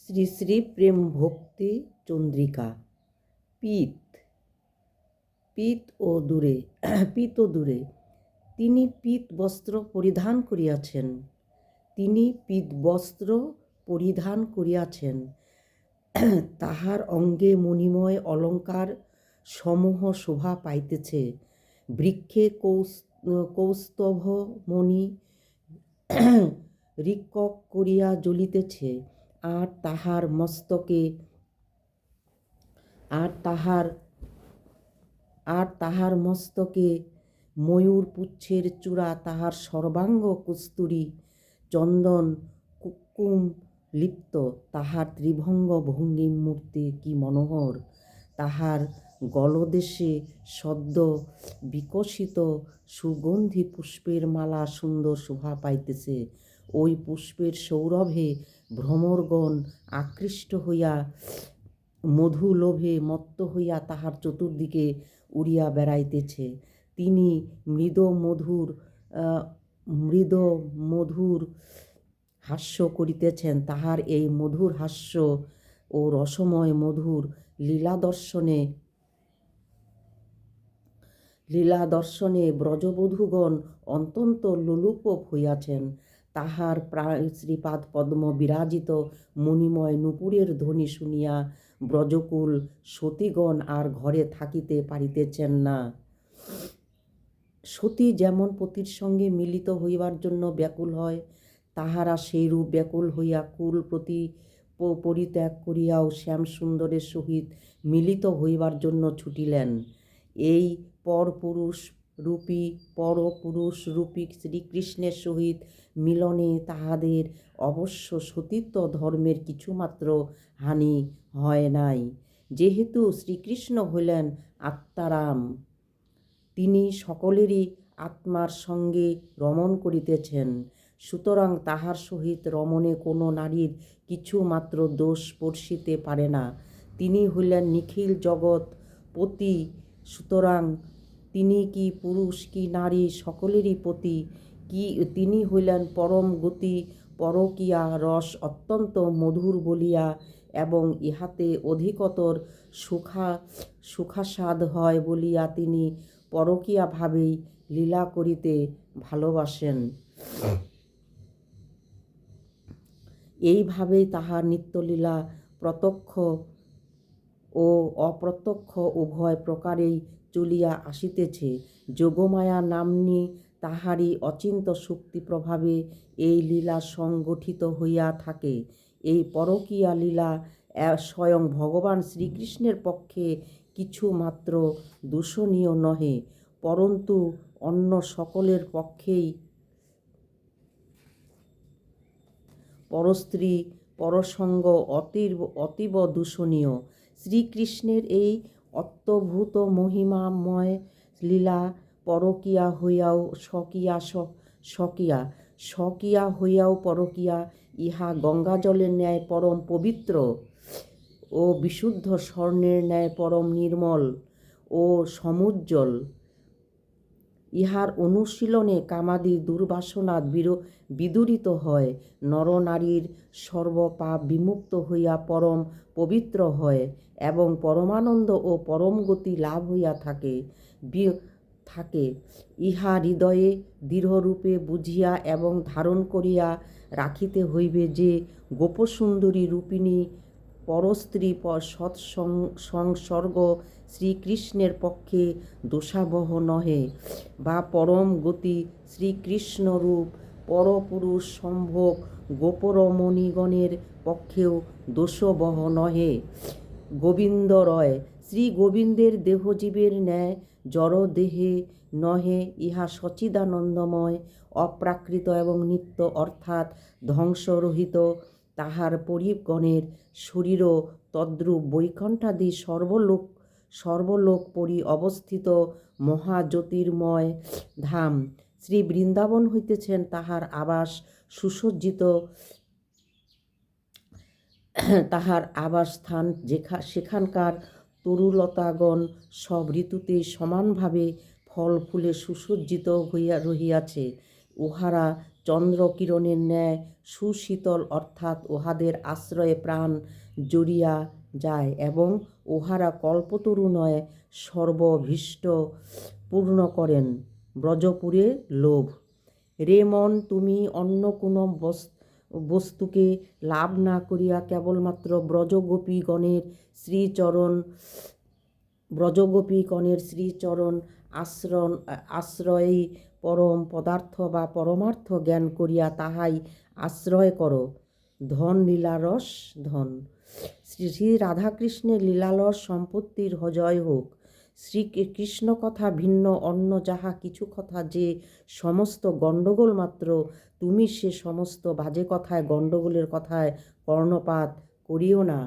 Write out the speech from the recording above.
শ্রী শ্রী প্রেম ভক্তি চন্দ্রিকা। পিত পিত ও দূরে পিত ও দূরে তিনি পিত বস্ত্র পরিধান করিয়াছেন। তিনি পিত বস্ত্র পরিধান করিয়াছেন। তাহার অঙ্গে মণিময় অলঙ্কার সমূহ শোভা পাইতেছে। বৃক্ষে কৌস্তভ মণি রিক্কক করিয়া জ্বলিতেছে। আর তাহার মস্তকে ময়ূর পুচ্ছের চূড়া, তাহার সর্বাঙ্গ কস্তুরী চন্দন কুকুম লিপ্ত। তাহার ত্রিভঙ্গ ভঙ্গিম মূর্তি কি মনোহর! তাহার গলদেশে সদ্য বিকশিত সুগন্ধি পুষ্পের মালা সুন্দর শোভা পাইতেছে। ওই পুষ্পের সৌরভে ভ্রমরগণ আকৃষ্ট হইয়া মধু লোভে মত্ত হইয়া তাহার চতুর্দিকে উড়িয়া বেড়াইতেছে। তিনি মৃদ মধুর হাস্য করিতেছেন। তাহার এই মধুর হাস্য ও রসময় মধুর লীলা দর্শনে ব্রজবধূগণ অত্যন্ত লোলুপ হইয়াছেন। তাহার শ্রীপাদ পদ্ম বিরাজিত মণিময় নূপুরের ধ্বনি শুনিয়া ব্রজকুল সতীগণ আর ঘরে থাকিতে পারিতেছেন না। সতী যেমন পতির সঙ্গে মিলিত হইবার জন্য ব্যাকুল হয়, তাহারা সেইরূপ ব্যাকুল হইয়া কুল পরিত্যাগ করিয়াও শ্যামসুন্দরের সহিত মিলিত হইবার জন্য ছুটিলেন। এই পরপুরুষ রূপী শ্রীকৃষ্ণের সহিত মিলনে তাহাদের অবশ্য সতীত্ব ধর্মের কিছুমাত্র হানি হয় নাই। যেহেতু শ্রীকৃষ্ণ হইলেন আত্মারাম, তিনি সকলেরই আত্মার সঙ্গে রমণ করিতেছেন, সুতরাং তাহার সহিত রমণে কোনো নারীর কিছু মাত্র দোষ স্পর্শিতে পারে না। তিনি হইলেন নিখিল জগৎ পতি, সুতরাং তিনি কি পুরুষ কি নারী সকলেরই পতি। তিনি হইলেন পরম গতি, পরকীয়া রস অত্যন্ত মধুর বলিয়া এবং ইহাতে অধিকতর সুখাস্বাদ হয় বলিয়া তিনি পরকীয়া ভাবেই লীলা করিতে ভালোবাসেন। এইভাবেই তাহার নিত্যলীলা প্রত্যক্ষ ও অপ্রত্যক্ষ উভয় প্রকারেই চলিয়া আসিতেছে। যোগমায়া নাম্নী তাহারই অচিন্ত শক্তি প্রভাবে এই লীলা সংগঠিত হইয়া থাকে। এই পরকীয়া লীলা স্বয়ং ভগবান শ্রীকৃষ্ণের পক্ষে কিছু মাত্র দূষণীয় নহে, পরন্তু অন্য সকলের পক্ষেই পরস্ত্রী পরসঙ্গ অতীব দূষণীয়। শ্রীকৃষ্ণের এই অত্যভূত মহিমাময় লীলা পরকীয়া হইয়াও স্বকীয়া হইয়াও পরকীয়া। ইহা গঙ্গাজলের ন্যায় পরম পবিত্র ও বিশুদ্ধ স্বর্ণের ন্যায় পরম নির্মল ও সমুজ্জ্বল। ইহার অনুশীলনে কামাদি দুর্বাসনা বিদূরিত হয়, নরনারীর সর্বপাপ বিমুক্ত হইয়া পরম পবিত্র হয় এবং পরমানন্দ ও পরম গতি লাভ হইয়া থাকে। ইহা হৃদয়ে দৃঢ়রূপে বুঝিয়া এবং ধারণ করিয়া রাখিতে হইবে যে গোপসুন্দরী রূপিণী পরস্ত্রী সৎসংসর্গ শ্রীকৃষ্ণের পক্ষে দোষাবহ নহে, বা পরম গতি শ্রীকৃষ্ণরূপ পরপুরুষ সম্ভোগ গোপরমণিগণের পক্ষেও দোষবহ নহে। গোবিন্দরয় শ্রী গোবিন্দের দেহজীবের ন্যায় জড়দেহে নহে। ইহা সচ্চিদানন্দময়, অপ্রাকৃত এবং নিত্য, অর্থাৎ ধ্বংসরহিত। তাহার পরিগণের শরীরও তদ্রূপ বৈকুণ্ঠাদি সর্বলোক পরি অবস্থিত মহাজ্যোতির্ময় ধাম। শ্রী বৃন্দাবন হইতেছেন তাহার আবাস সুসজ্জিত তাহার আবাসস্থান। সেখানকার তরুলতাগণ সব ঋতুতেই সমানভাবে ফল ফুলে সুসজ্জিত হইয়া রহিয়াছে। উহারা চন্দ্রকিরণের ন্যায় সুশীতল, অর্থাৎ উহাদের আশ্রয়ে প্রাণ জড়িয়া যায় এবং উহারা কল্পতরু নয় সর্বভীষ্ট পূর্ণ করেন। ব্রজপুরে লোভ। রে মন, তুমি অন্য কোনো বস্তুকে লাভ না করিয়া কেবলমাত্র ব্রজগোপীগণের শ্রীচরণ আশ্রয়েই পরম পদার্থ বা পরমার্থ জ্ঞান করিয়া তাহাই আশ্রয় করো। ধন লীলারস ধন। শ্রী শ্রী রাধাকৃষ্ণের লীলারস সম্পত্তির জয় হোক। শ্রীকৃষ্ণ কথা ভিন্ন অন্য যাহা কিছু কথা যে সমস্ত গণ্ডগোল মাত্র, তুমি সে সমস্ত বাজে কথায় গণ্ডগোলের কথায় কর্ণপাত করিও না।